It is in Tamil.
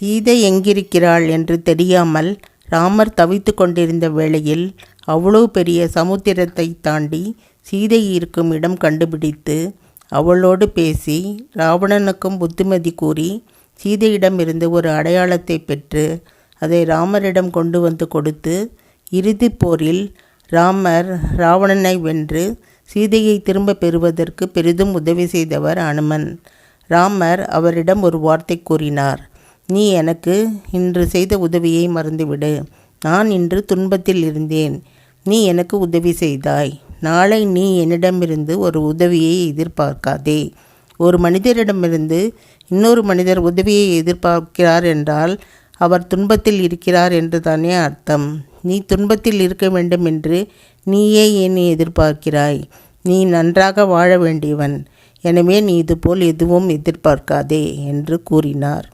சீதை எங்கிருக்கிறாள் என்று தெரியாமல் ராமர் தவித்து கொண்டிருந்த வேளையில் அவ்வளோ பெரிய சமுத்திரத்தை தாண்டி சீதை இருக்கும் இடம் கண்டுபிடித்து அவளோடு பேசி ராவணனுக்கும் புத்திமதி கூறி சீதையிடமிருந்து ஒரு அடையாளத்தை பெற்று அதை ராமரிடம் கொண்டு வந்து கொடுத்து இறுதிப் போரில் ராமர் ராவணனை வென்று சீதையை திரும்ப பெறுவதற்கு பெரிதும் உதவி செய்தவர் அனுமன். ராமர் அவரிடம் ஒரு வார்த்தை கூறினார். நீ எனக்கு இன்று செய்த உதவியை மறந்துவிடு. நான் இன்று துன்பத்தில் இருந்தேன். நீ எனக்கு உதவி செய்தாய். நாளை நீ என்னிடமிருந்து ஒரு உதவியை எதிர்பார்க்காதே. ஒரு மனிதரிடமிருந்து இன்னொரு மனிதர் உதவியை எதிர்பார்க்கிறார் என்றால் அவர் துன்பத்தில் இருக்கிறார் என்று தானே அர்த்தம். நீ துன்பத்தில் இருக்க வேண்டும் என்று நீயே ஏன் எதிர்பார்க்கிறாய்? நீ நன்றாக வாழ வேண்டியவன். எனவே நீ இதுபோல் எதுவும் எதிர்பார்க்காதே என்று கூறினார்.